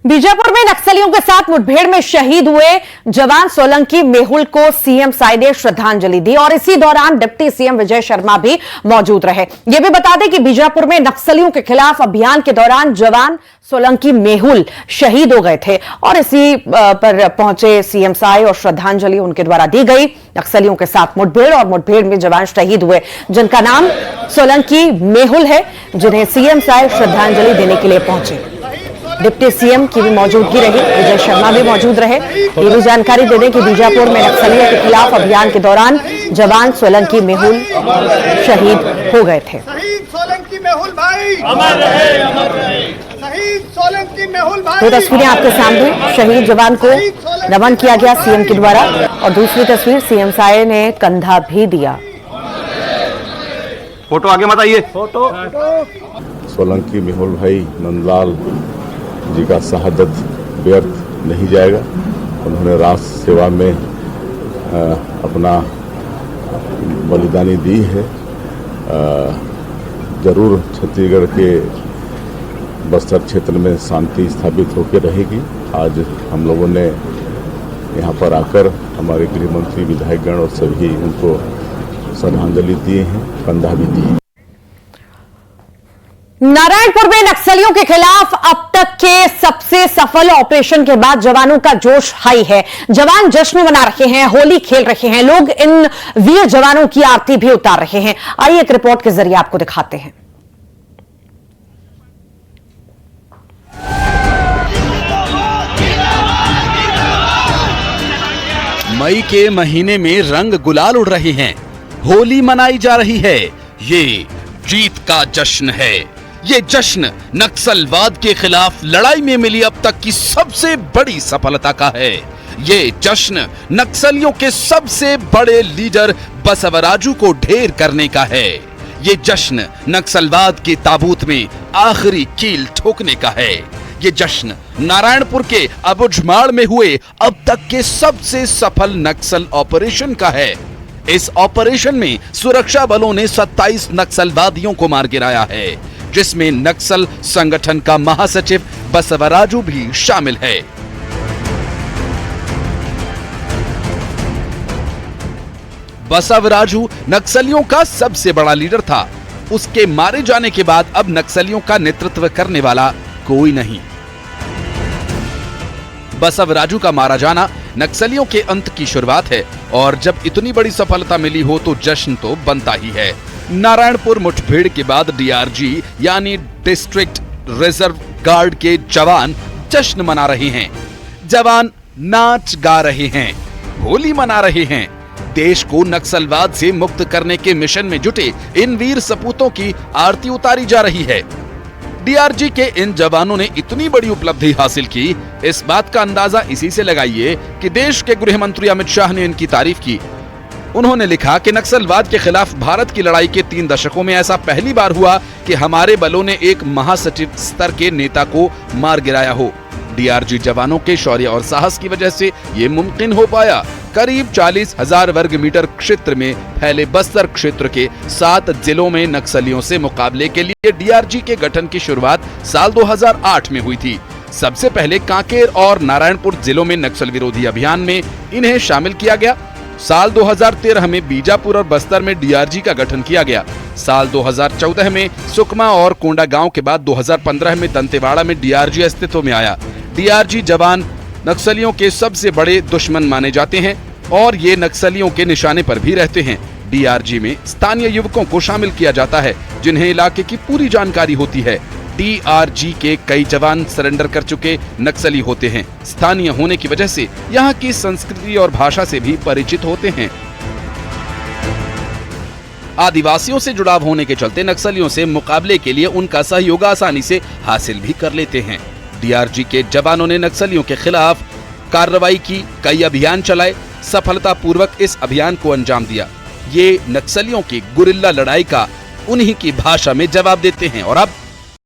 बीजापुर में नक्सलियों के साथ मुठभेड़ में शहीद हुए जवान सोलंकी मेहुल को सीएम साय ने श्रद्धांजलि दी और इसी दौरान डिप्टी सीएम विजय शर्मा भी मौजूद रहे। यह भी बता दें कि बीजापुर में नक्सलियों के खिलाफ अभियान के दौरान जवान सोलंकी मेहुल शहीद हो गए थे और इसी पर पहुंचे सीएम साय और श्रद्धांजलि उनके द्वारा दी गई। नक्सलियों के साथ मुठभेड़ और मुठभेड़ में जवान शहीद हुए जिनका नाम सोलंकी मेहुल है, जिन्हें सीएम साय श्रद्धांजलि देने के लिए पहुंचे। डिप्टी सीएम की भी मौजूदगी रही, विजय शर्मा भी मौजूद रहे। ये भी जानकारी दे दें कि बीजापुर में नक्सलियों के खिलाफ अभियान के दौरान जवान सोलंकी मेहुल शहीद हो गए थे। शहीद सोलंकी मेहुल भाई अमर रहे, अमर रहे। शहीद सोलंकी मेहुल भाई। दो तस्वीरें आपके सामने, शहीद जवान को नमन किया गया सीएम के द्वारा और दूसरी तस्वीर सीएम साय ने कंधा भी दिया। फोटो आगे मत आइए। फोटो सोलंकी मेहुल भाई नंदलाल जी का शहादत व्यर्थ नहीं जाएगा। उन्होंने राष्ट्र सेवा में अपना बलिदानी दी है। जरूर छत्तीसगढ़ के बस्तर क्षेत्र में शांति स्थापित होकर रहेगी। आज हम लोगों ने यहाँ पर आकर हमारे गृह मंत्री, विधायकगण और सभी उनको श्रद्धांजलि दिए हैं, कंधा भी दी है। नारायणपुर में नक्सलियों के खिलाफ अब तक के सबसे सफल ऑपरेशन के बाद जवानों का जोश हाई है। जवान जश्न मना रहे हैं, होली खेल रहे हैं, लोग इन वीर जवानों की आरती भी उतार रहे हैं। आइए एक रिपोर्ट के जरिए आपको दिखाते हैं। मई के महीने में रंग गुलाल उड़ रहे हैं, होली मनाई जा रही है। ये जीत का जश्न है। ये जश्न नक्सलवाद के खिलाफ लड़ाई में मिली अब तक की सबसे बड़ी सफलता का है। ये जश्न नक्सलियों के सबसे बड़े लीडर बसवराजू को ढेर करने का है। ये जश्न नक्सलवाद के ताबूत में आखिरी कील ठोकने का है। ये जश्न नारायणपुर के अबुझमाड़ में हुए अब तक के सबसे सफल नक्सल ऑपरेशन का है। इस ऑपरेशन में सुरक्षा बलों ने 27 नक्सलवादियों को मार गिराया है, जिसमें नक्सल संगठन का महासचिव बसवराजू भी शामिल है। बसवराजू नक्सलियों का सबसे बड़ा लीडर था। उसके मारे जाने के बाद अब नक्सलियों का नेतृत्व करने वाला कोई नहीं। बसवराजू का मारा जाना नक्सलियों के अंत की शुरुआत है और जब इतनी बड़ी सफलता मिली हो तो जश्न तो बनता ही है। नारायणपुर मुठभेड़ के बाद डीआरजी यानी डिस्ट्रिक्ट रिजर्व गार्ड के जवान जश्न मना रहे हैं। जवान नाच गा रहे हैं, होली मना रहे हैं। देश को नक्सलवाद से मुक्त करने के मिशन में जुटे इन वीर सपूतों की आरती उतारी जा रही है। डीआरजी के इन जवानों ने इतनी बड़ी उपलब्धि हासिल की, इस बात का अंदाजा इसी से लगाइए कि देश के गृह मंत्री अमित शाह ने इनकी तारीफ की। उन्होंने लिखा कि नक्सलवाद के खिलाफ भारत की लड़ाई के 3 दशकों में ऐसा पहली बार हुआ कि हमारे बलों ने एक महासचिव स्तर के नेता को मार गिराया हो। डीआरजी जवानों के शौर्य और साहस की वजह से ये मुमकिन हो पाया। करीब 40,000 वर्ग मीटर क्षेत्र में फैले बस्तर क्षेत्र के 7 जिलों में नक्सलियों से मुकाबले के लिए डीआरजी के गठन की शुरुआत साल 2008 में हुई थी। सबसे पहले कांकेर और नारायणपुर जिलों में नक्सल विरोधी अभियान में इन्हें शामिल किया गया। साल 2013 में बीजापुर और बस्तर में डीआरजी का गठन किया गया। साल 2014 में सुकमा और कोंडागांव के बाद 2015 में दंतेवाड़ा में डीआरजी अस्तित्व में आया। डीआरजी जवान नक्सलियों के सबसे बड़े दुश्मन माने जाते हैं और ये नक्सलियों के निशाने पर भी रहते हैं। डीआरजी में स्थानीय युवकों को शामिल किया जाता है, जिन्हें इलाके की पूरी जानकारी होती है। डीआरजी के कई जवान सरेंडर कर चुके नक्सली होते हैं। स्थानीय होने की वजह से यहाँ की संस्कृति और भाषा से भी परिचित होते हैं। आदिवासियों से जुड़ाव होने के चलते नक्सलियों से मुकाबले के लिए उनका सहयोग आसानी से हासिल भी कर लेते हैं। डीआरजी के जवानों ने नक्सलियों के खिलाफ कार्रवाई की, कई अभियान चलाए, सफलतापूर्वक इस अभियान को अंजाम दिया। ये नक्सलियों की गुरिल्ला लड़ाई का उन्हीं की भाषा में जवाब देते हैं और अब